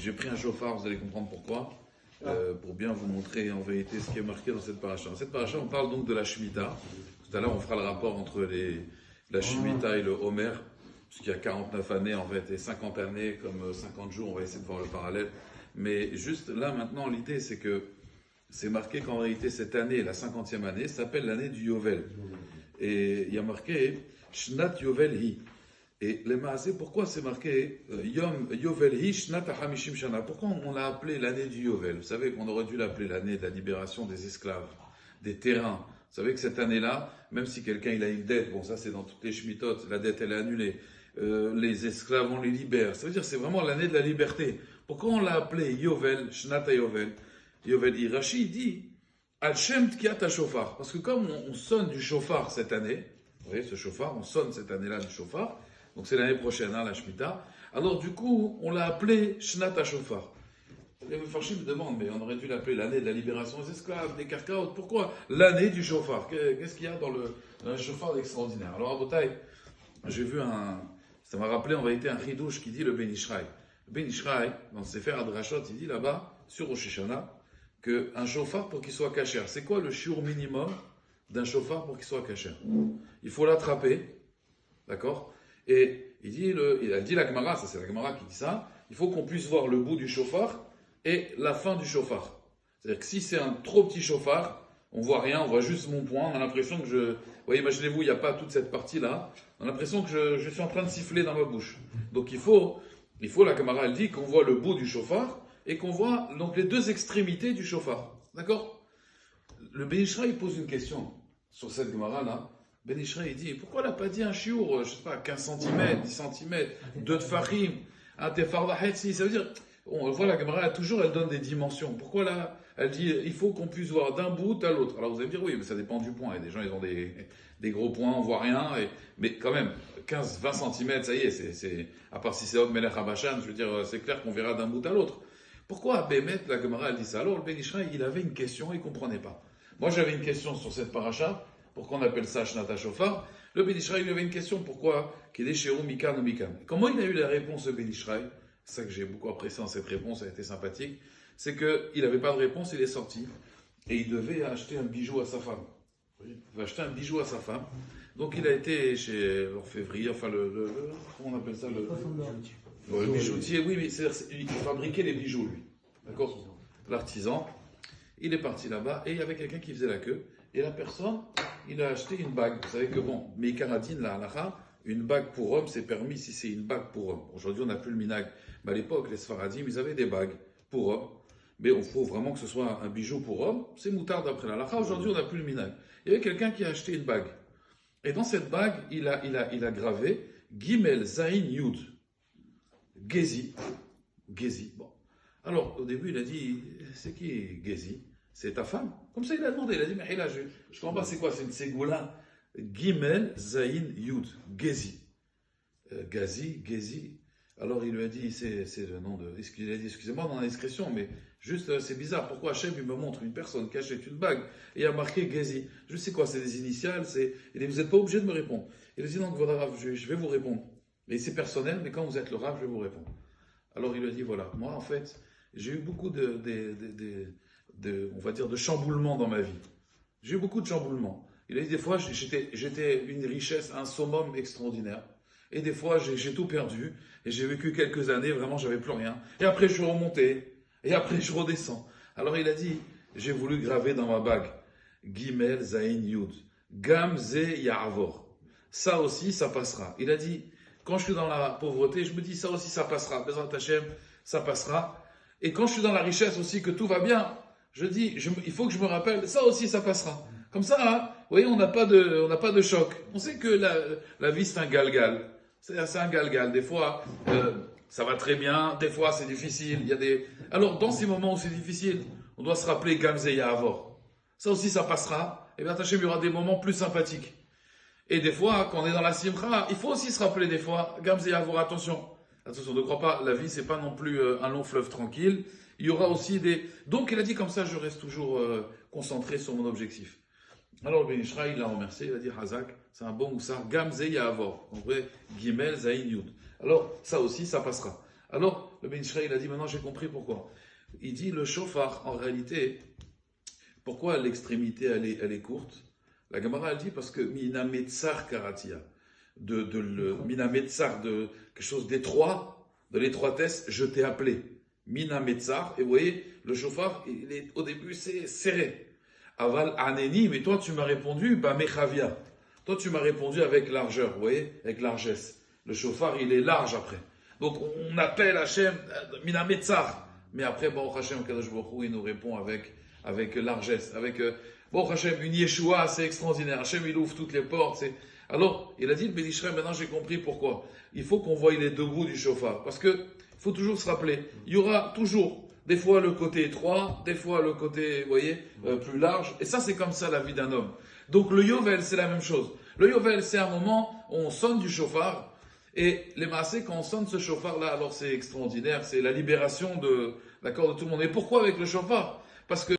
J'ai pris un chauffard, vous allez comprendre pourquoi, pour bien vous montrer en vérité ce qui est marqué dans cette paracha. Dans cette paracha, on parle donc de la Shemitah. Tout à l'heure, on fera le rapport entre la Shemitah et le Homer, puisqu'il y a 49 années en fait, et 50 années comme 50 jours, on va essayer de voir le parallèle. Mais juste là, maintenant, l'idée, c'est que c'est marqué qu'en réalité, cette année, la 50e année, s'appelle l'année du Yovel. Et il y a marqué Shnat Yovel Hi. Et les maasé, pourquoi c'est marqué Yom Yovel Hi Shnat Hamishim Shana? Pourquoi on l'a appelé l'année du Yovel? Vous savez qu'on aurait dû l'appeler l'année de la libération des esclaves, des terrains. Vous savez que cette année-là, même si quelqu'un il a une dette, bon ça c'est dans toutes les Shemitot, la dette elle est annulée, les esclaves on les libère. Ça veut dire c'est vraiment l'année de la liberté. Pourquoi on l'a appelé Yovel, Shnat Yovel? Yovel Hi. Rashi dit Al Shem Tkiat HaShofar. Parce que comme on sonne du chauffard cette année, vous voyez ce chauffard, on sonne cette année-là du chauffard, donc c'est l'année prochaine, hein, la Shemitah. Alors du coup, on l'a appelé Shnat HaShofar. Les Mefarshim me demandent, mais on aurait dû l'appeler l'année de la libération des esclaves, des carcaotes. Pourquoi l'année du chauffard? Qu'est-ce qu'il y a dans le chauffard d'extraordinaire? Alors à Botaï, j'ai vu ça m'a rappelé en vérité un chidouche qui dit le Ben Ishraï. Le Ben Ishraï, dans ses Sefer Hadrashot, il dit là-bas, sur Rosh Hashanah, qu'un chauffard pour qu'il soit kasher, c'est quoi le shiur minimum d'un chauffard pour qu'il soit kasher? Il faut l'attraper, d'accord? Et il a dit la Gemara, ça c'est la Gemara qui dit ça, il faut qu'on puisse voir le bout du chauffard et la fin du chauffard. C'est-à-dire que si c'est un trop petit chauffard, on voit rien, on voit juste mon poing, on a l'impression que vous voyez, imaginez-vous, il n'y a pas toute cette partie-là, on a l'impression que je suis en train de siffler dans ma bouche. Donc il faut la Gemara, elle dit qu'on voit le bout du chauffard et qu'on voit donc les deux extrémités du chauffard. D'accord? Le Ben Ishraï, il pose une question sur cette Gemara-là. Ben Ishraï, il dit, pourquoi elle n'a pas dit un chiour, je ne sais pas, 15 cm, 10 cm, 2 tfachim, un tefar vahetzi? Ça veut dire, on voit la Gemara, elle donne des dimensions. Pourquoi là, elle dit, il faut qu'on puisse voir d'un bout à l'autre. Alors vous allez me dire, oui, mais ça dépend du point. Il y a des gens, ils ont des gros points, on ne voit rien. Mais quand même, 15-20 cm, ça y est, à part si c'est Og Melech Habashan, je veux dire, c'est clair qu'on verra d'un bout à l'autre. Pourquoi Bémet, la Gemara, elle dit ça? Alors le Ben Ishraï, il avait une question, il ne comprenait pas. Moi, j'avais une question sur cette paracha. Pourquoi on appelle ça Shnat HaShofar? Le Ben Ishraï, il avait une question, pourquoi Kedesheru Mikan ou Mikan? Comment il a eu la réponse, le Ben Ishraï? C'est ça que j'ai beaucoup apprécié dans cette réponse, ça a été sympathique. C'est qu'il n'avait pas de réponse, il est sorti. Et il devait acheter un bijou à sa femme. Il devait acheter un bijou à sa femme. Donc il a été chez l'orfèvrier, enfin comment on appelle ça? Le bijoutier, oui, mais il fabriquait les bijoux, lui. D'accord? L'artisan. Il est parti là-bas et il y avait quelqu'un qui faisait la queue. Et la personne, il a acheté une bague. Vous savez que bon, mais Karadine, la halakha, une bague pour homme, c'est permis si c'est une bague pour homme. Aujourd'hui, on n'a plus le minag. Mais à l'époque, les Sfaradim, ils avaient des bagues pour homme. Mais il faut vraiment que ce soit un bijou pour homme. C'est moutard d'après la halakha. Aujourd'hui, on n'a plus le minag. Il y avait quelqu'un qui a acheté une bague. Et dans cette bague, il a gravé Gimel Zain Yud. Gezi. Gezi. Bon. Alors, au début, il a dit, c'est qui Gezi? C'est ta femme? Comme ça, il a demandé. Il a dit, mais là, je comprends pas, c'est quoi? C'est une ségoula. Gimel Zain Yud. Gezi. Gazi, Gezi. Alors, il lui a dit, c'est le nom de... Il a dit, excusez-moi dans l'indiscrétion, mais juste, c'est bizarre. Pourquoi Hachem, il me montre une personne qui achète une bague et il a marqué Gezi? Je sais quoi, c'est des initiales, Il dit, vous n'êtes pas obligé de me répondre. Il a dit, donc, voilà, je vais vous répondre. Et c'est personnel, mais quand vous êtes le Rav, je vais vous répondre. Alors, il lui a dit, voilà, moi, en fait, j'ai eu beaucoup on va dire, de chamboulements dans ma vie. J'ai eu beaucoup de chamboulements. Il a dit, des fois, j'étais une richesse, un summum extraordinaire. Et des fois, j'ai tout perdu. Et j'ai vécu quelques années, vraiment, j'avais plus rien. Et après, je suis remonté. Et après, je redescends. Alors, il a dit, j'ai voulu graver dans ma bague. Gimel Zain Yud. Gam Ze Ya'avor. Ça aussi, ça passera. Il a dit, quand je suis dans la pauvreté, je me dis, ça aussi, ça passera. Bezrat Hashem, ça passera. Et quand je suis dans la richesse aussi, que tout va bien, je dis, il faut que je me rappelle, ça aussi, ça passera. Comme ça, hein, vous voyez, on n'a pas de choc. On sait que la vie, c'est un galgal. C'est un galgal. Des fois, ça va très bien. Des fois, c'est difficile. Alors, dans ces moments où c'est difficile, on doit se rappeler Gamze Ya'avor. Ça aussi, ça passera. Et bien, Hachem, il y aura des moments plus sympathiques. Et des fois, quand on est dans la simcha, il faut aussi se rappeler des fois, Gamze Ya'avor, attention. Attention, ne crois pas, la vie, c'est pas non plus un long fleuve tranquille. Il y aura aussi Donc, il a dit comme ça, je reste toujours concentré sur mon objectif. Alors, le Ben Ishraï, il l'a remercié, il a dit, Hazak, c'est un bon moussard, Gamze Ya'avor. En vrai, Gimel Zain Yud. Alors, ça aussi, ça passera. Alors, le Ben Israël, il a dit, maintenant j'ai compris pourquoi. Il dit, le shofar, en réalité, pourquoi l'extrémité, elle est courte? La Gemara, elle dit, parce que mina metzar karatia, mina metzar, de quelque chose d'étroit, de l'étroitesse, je t'ai appelé. Mina metzar, et vous voyez, le shofar, au début, c'est serré. Aval aneni, mais toi, tu m'as répondu, bah mechavia. Toi, tu m'as répondu avec largeur, vous voyez, avec largesse. Le shofar, il est large après. Donc, on appelle Hachem, mina metzar. Mais après, bon, Hachem, Kadosh Baruch Hu, il nous répond avec largesse, bon, Hachem, une Yeshua, c'est extraordinaire. Hachem, il ouvre toutes les portes. Alors, il a dit, le Ben Israël, maintenant j'ai compris pourquoi. Il faut qu'on voie les deux bouts du shofar. Parce que, il faut toujours se rappeler, il y aura toujours, des fois le côté étroit, des fois le côté, vous voyez, plus large. Et ça, c'est comme ça la vie d'un homme. Donc, le Yovel, c'est la même chose. Le Yovel, c'est un moment où on sonne du shofar. Et les maasés, quand on sonne ce shofar-là, alors c'est extraordinaire. C'est la libération de tout le monde. Et pourquoi avec le shofar? Parce que